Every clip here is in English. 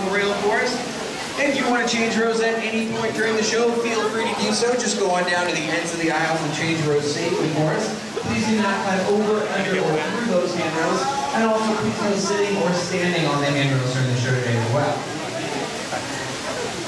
along the rail for us. If you want to change rows at any point during the show, feel free to do so. Just go on down to the ends of the aisles and change rows safely for us. Please do not climb over, under, or through those handrails. And also please no sitting or standing on the handrails during the show today as well.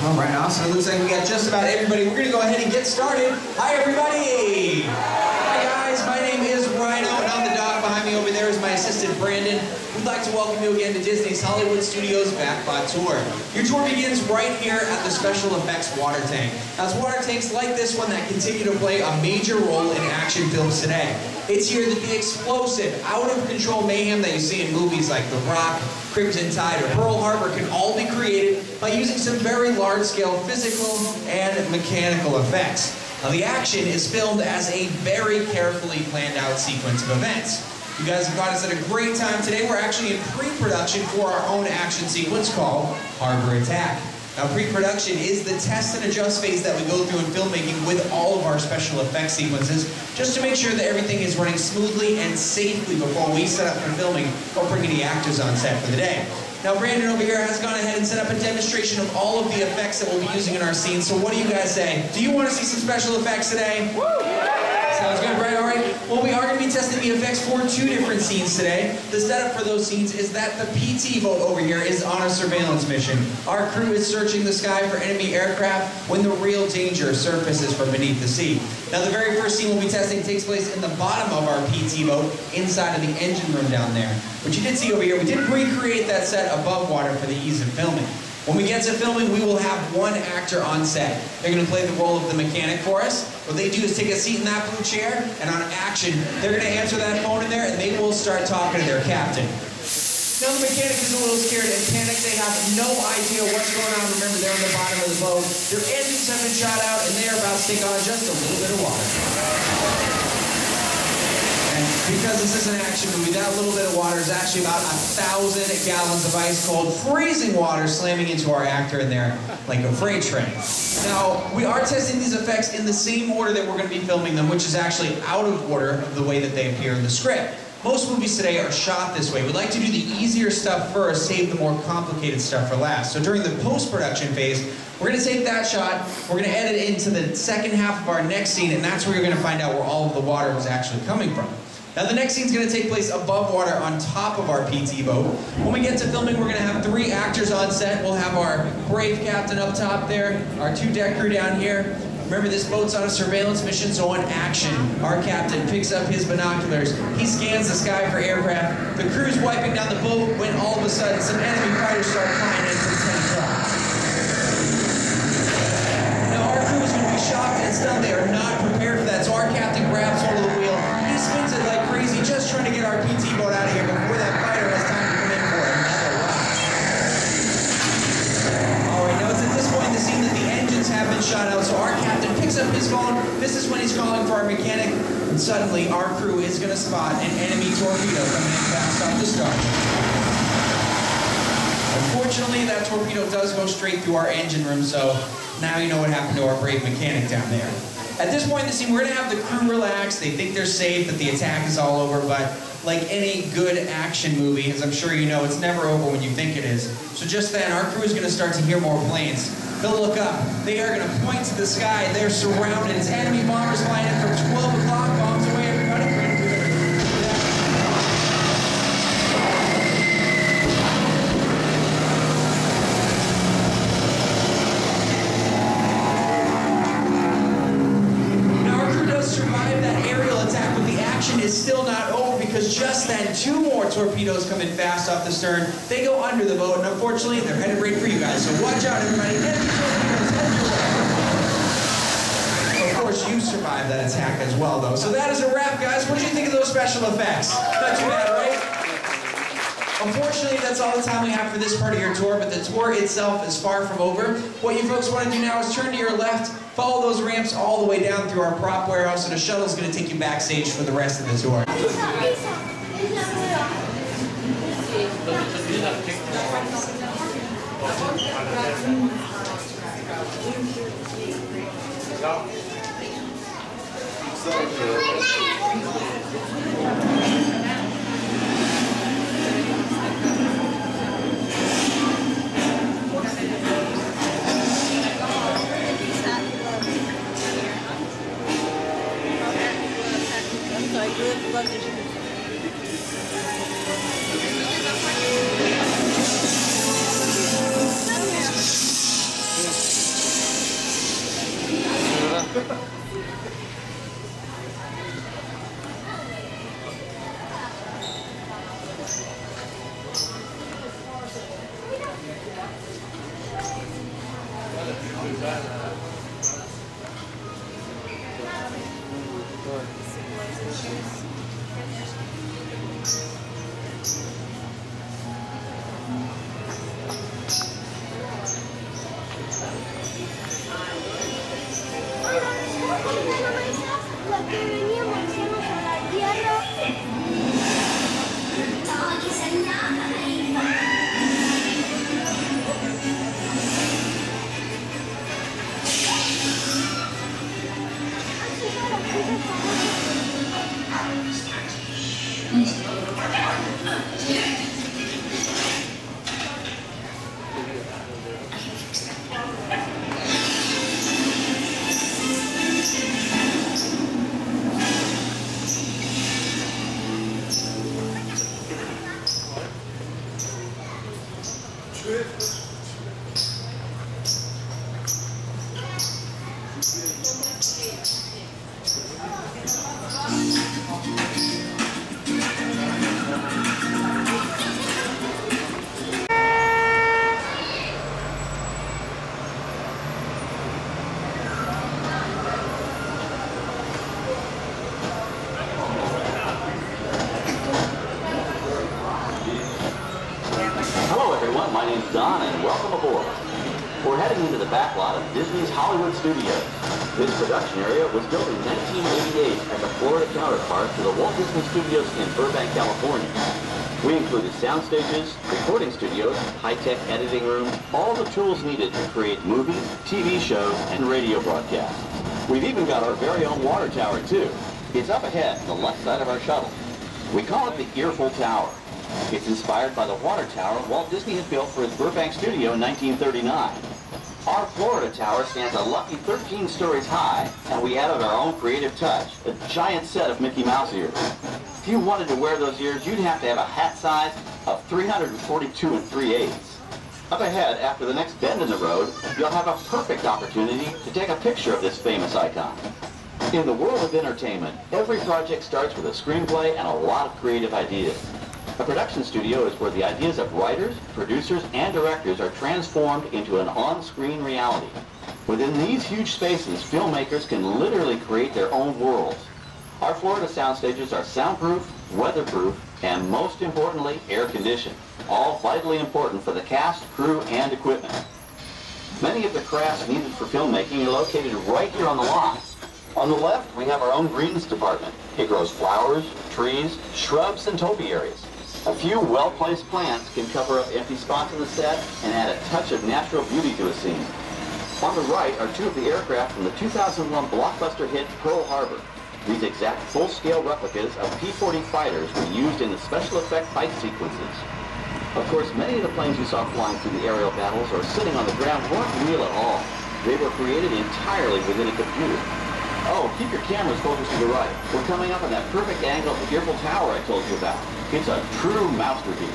All right, awesome. It looks like we got just about everybody. We're going to go ahead and get started. Hi, everybody. Hi, guys. My name is Rhino, and on the dock behind me over there is my assistant, Brandon. We'd like to welcome you again to Disney's Hollywood Studios Backlot Tour. Your tour begins right here at the Special Effects Water Tank. Now, it's water tanks like this one that continue to play a major role in action films today. It's here that the explosive, out-of-control mayhem that you see in movies like The Rock, Crimson Tide, or Pearl Harbor can all be created by using some very large-scale physical and mechanical effects. Now, the action is filmed as a very carefully planned-out sequence of events. You guys have got us at a great time today. We're actually in pre-production for our own action sequence called Harbor Attack. Now, pre-production is the test and adjust phase that we go through in filmmaking with all of our special effects sequences, just to make sure that everything is running smoothly and safely before we set up for filming or bring any actors on set for the day. Now, Brandon over here has gone ahead and set up a demonstration of all of the effects that we'll be using in our scenes. So what do you guys say? Do you want to see some special effects today? Woo! Sounds good, right? All right. Well, we are going to be testing the effects for 2 different scenes today. The setup for those scenes is that the PT boat over here is on a surveillance mission. Our crew is searching the sky for enemy aircraft when the real danger surfaces from beneath the sea. Now, the very first scene we'll be testing takes place in the bottom of our PT boat, inside of the engine room down there. What you did see over here, we did recreate that set above water for the ease of filming. When we get to filming, we will have 1 actor on set. They're going to play the role of the mechanic for us. What they do is take a seat in that blue chair, and on action, they're going to answer that phone in there, and they will start talking to their captain. Now, the mechanic is a little scared and panicked. They have no idea what's going on. Remember, they're on the bottom of the boat. Their engines have been shot out, and they are about to take on just a little bit of water. And because this is an action movie, that little bit of water is actually about 1,000 gallons of ice cold, freezing water slamming into our actor in there like a freight train. Now, we are testing these effects in the same order that we're going to be filming them, which is actually out of order of the way that they appear in the script. Most movies today are shot this way. We like to do the easier stuff first, save the more complicated stuff for last. So during the post-production phase, we're going to take that shot, we're going to edit it into the second half of our next scene, and that's where you're going to find out where all of the water was actually coming from. Now, the next scene is going to take place above water on top of our PT boat. When we get to filming, we're going to have 3 actors on set. We'll have our brave captain up top there, our 2 deck crew down here. Remember, this boat's on a surveillance mission, so on action, our captain picks up his binoculars. He scans the sky for aircraft. The crew's wiping down the boat when all of a sudden some enemy fighters start flying in from 10 o'clock. Now, our crew is going to be shocked and stunned. They are not prepared for that, so our captain grabs hold of the wheel. He spins it like crazy, just trying to get our PT boat out of here before that fighter has time to come in for another rock. All right, now it's at this point in the scene that the engines have been shot out, so our captain picks up his phone. This is when he's calling for our mechanic, and suddenly our crew is going to spot an enemy torpedo coming in fast off the start. Unfortunately, that torpedo does go straight through our engine room, so now you know what happened to our brave mechanic down there. At this point in the scene, we're going to have the crew relax. They think they're safe, that the attack is all over, but like any good action movie, as I'm sure you know, it's never over when you think it is. So just then, our crew is going to start to hear more planes. They'll look up. They are going to point to the sky. They're surrounded. It's enemy bombers flying in from 12 o'clock. Bombs away, everybody. Is still not over because just then 2 more torpedoes come in fast off the stern. They go under the boat, and unfortunately, they're headed right for you guys. So watch out, everybody. Enemy torpedoes, head your way. Of course, you survived that attack as well, though. So that is a wrap, guys. What did you think of those special effects? Not too bad, right? Unfortunately, that's all the time we have for this part of your tour, but the tour itself is far from over. What you folks want to do now is turn to your left, follow those ramps all the way down through our prop warehouse, and a shuttle is going to take you backstage for the rest of the tour. My name's Don, and welcome aboard. We're heading into the backlot of Disney's Hollywood Studios. This production area was built in 1988 as a Florida counterpart to the Walt Disney Studios in Burbank, California. We included sound stages, recording studios, high-tech editing rooms, all the tools needed to create movies, TV shows, and radio broadcasts. We've even got our very own water tower, too. It's up ahead, the left side of our shuttle. We call it the Earful Tower. It's inspired by the water tower Walt Disney had built for his Burbank studio in 1939. Our Florida tower stands a lucky 13 stories high, and we added our own creative touch, a giant set of Mickey Mouse ears. If you wanted to wear those ears, you'd have to have a hat size of 342 3/8. Up ahead, after the next bend in the road, you'll have a perfect opportunity to take a picture of this famous icon. In the world of entertainment, every project starts with a screenplay and a lot of creative ideas. A production studio is where the ideas of writers, producers, and directors are transformed into an on-screen reality. Within these huge spaces, filmmakers can literally create their own worlds. Our Florida sound stages are soundproof, weatherproof, and most importantly, air-conditioned. All vitally important for the cast, crew, and equipment. Many of the crafts needed for filmmaking are located right here on the lot. On the left, we have our own greens department. It grows flowers, trees, shrubs, and topiaries. A few well-placed plants can cover up empty spots in the set and add a touch of natural beauty to a scene. On the right are two of the aircraft from the 2001 blockbuster hit Pearl Harbor. These exact full-scale replicas of P-40 fighters were used in the special effect fight sequences. Of course, many of the planes you saw flying through the aerial battles or sitting on the ground weren't real at all. They were created entirely within a computer. Oh, keep your cameras focused to the right. We're coming up on that perfect angle of the Earful Tower I told you about. It's a true masterpiece.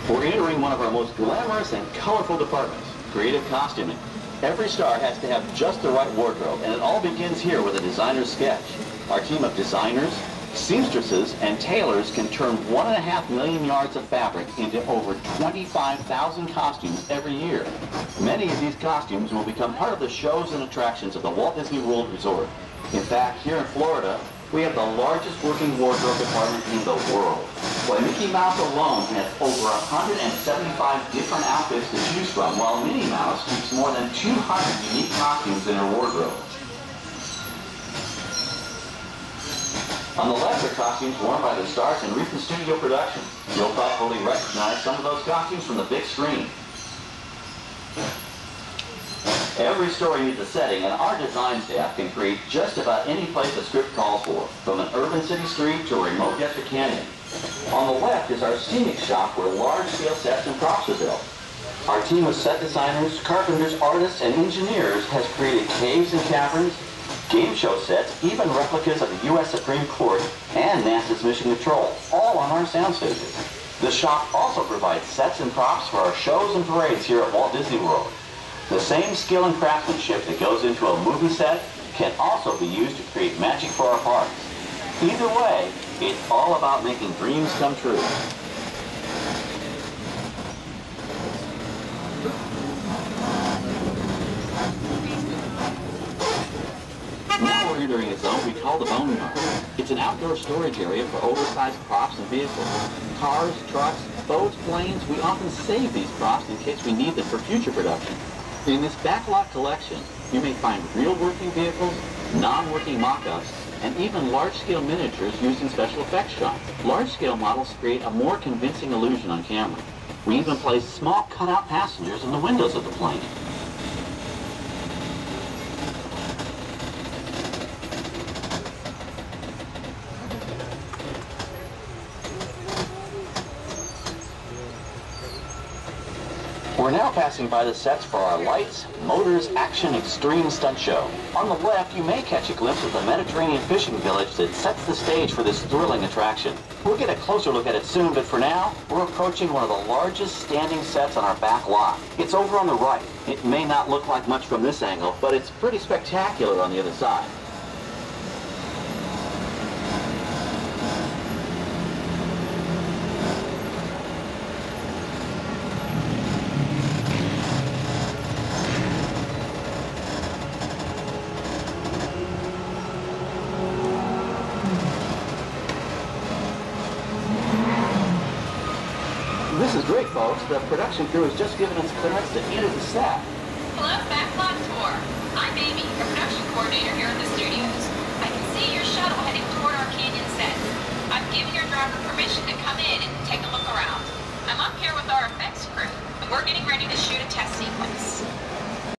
We're entering one of our most glamorous and colorful departments, creative costuming. Every star has to have just the right wardrobe, and it all begins here with a designer's sketch. Our team of designers, seamstresses, and tailors can turn 1.5 million yards of fabric into over 25,000 costumes every year. Many of these costumes will become part of the shows and attractions of the Walt Disney World Resort. In fact, here in Florida, we have the largest working wardrobe department in the world. Why, Mickey Mouse alone has over 175 different outfits to choose from, while Minnie Mouse keeps more than 200 unique costumes in her wardrobe. On the left are costumes worn by the stars in recent studio productions. You'll probably recognize some of those costumes from the big screen. Every story needs a setting, and our design staff can create just about any place a script calls for, from an urban city street to a remote desert canyon. On the left is our scenic shop where large-scale sets and props are built. Our team of set designers, carpenters, artists, and engineers has created caves and caverns, game show sets, even replicas of the U.S. Supreme Court and NASA's Mission Control, all on our sound stages. The shop also provides sets and props for our shows and parades here at Walt Disney World. The same skill and craftsmanship that goes into a movie set can also be used to create magic for our parks. Either way, it's all about making dreams come true. before entering a zone we call the bone yard. It's an outdoor storage area for oversized props and vehicles. Cars, trucks, boats, planes, we often save these props in case we need them for future production. In this backlot collection, you may find real working vehicles, non-working mock-ups, and even large-scale miniatures used in special effects shots. Large-scale models create a more convincing illusion on camera. We even place small cutout passengers in the windows of the plane. We're now passing by the sets for our Lights, Motors, Action, Extreme Stunt Show. On the left, you may catch a glimpse of the Mediterranean fishing village that sets the stage for this thrilling attraction. We'll get a closer look at it soon, but for now, we're approaching one of the largest standing sets on our back lot. It's over on the right. It may not look like much from this angle, but it's pretty spectacular on the other side. This is great, folks. The production crew has just given us clearance to enter the set. Hello, Backlot Tour. I'm Amy, the production coordinator here at the studios.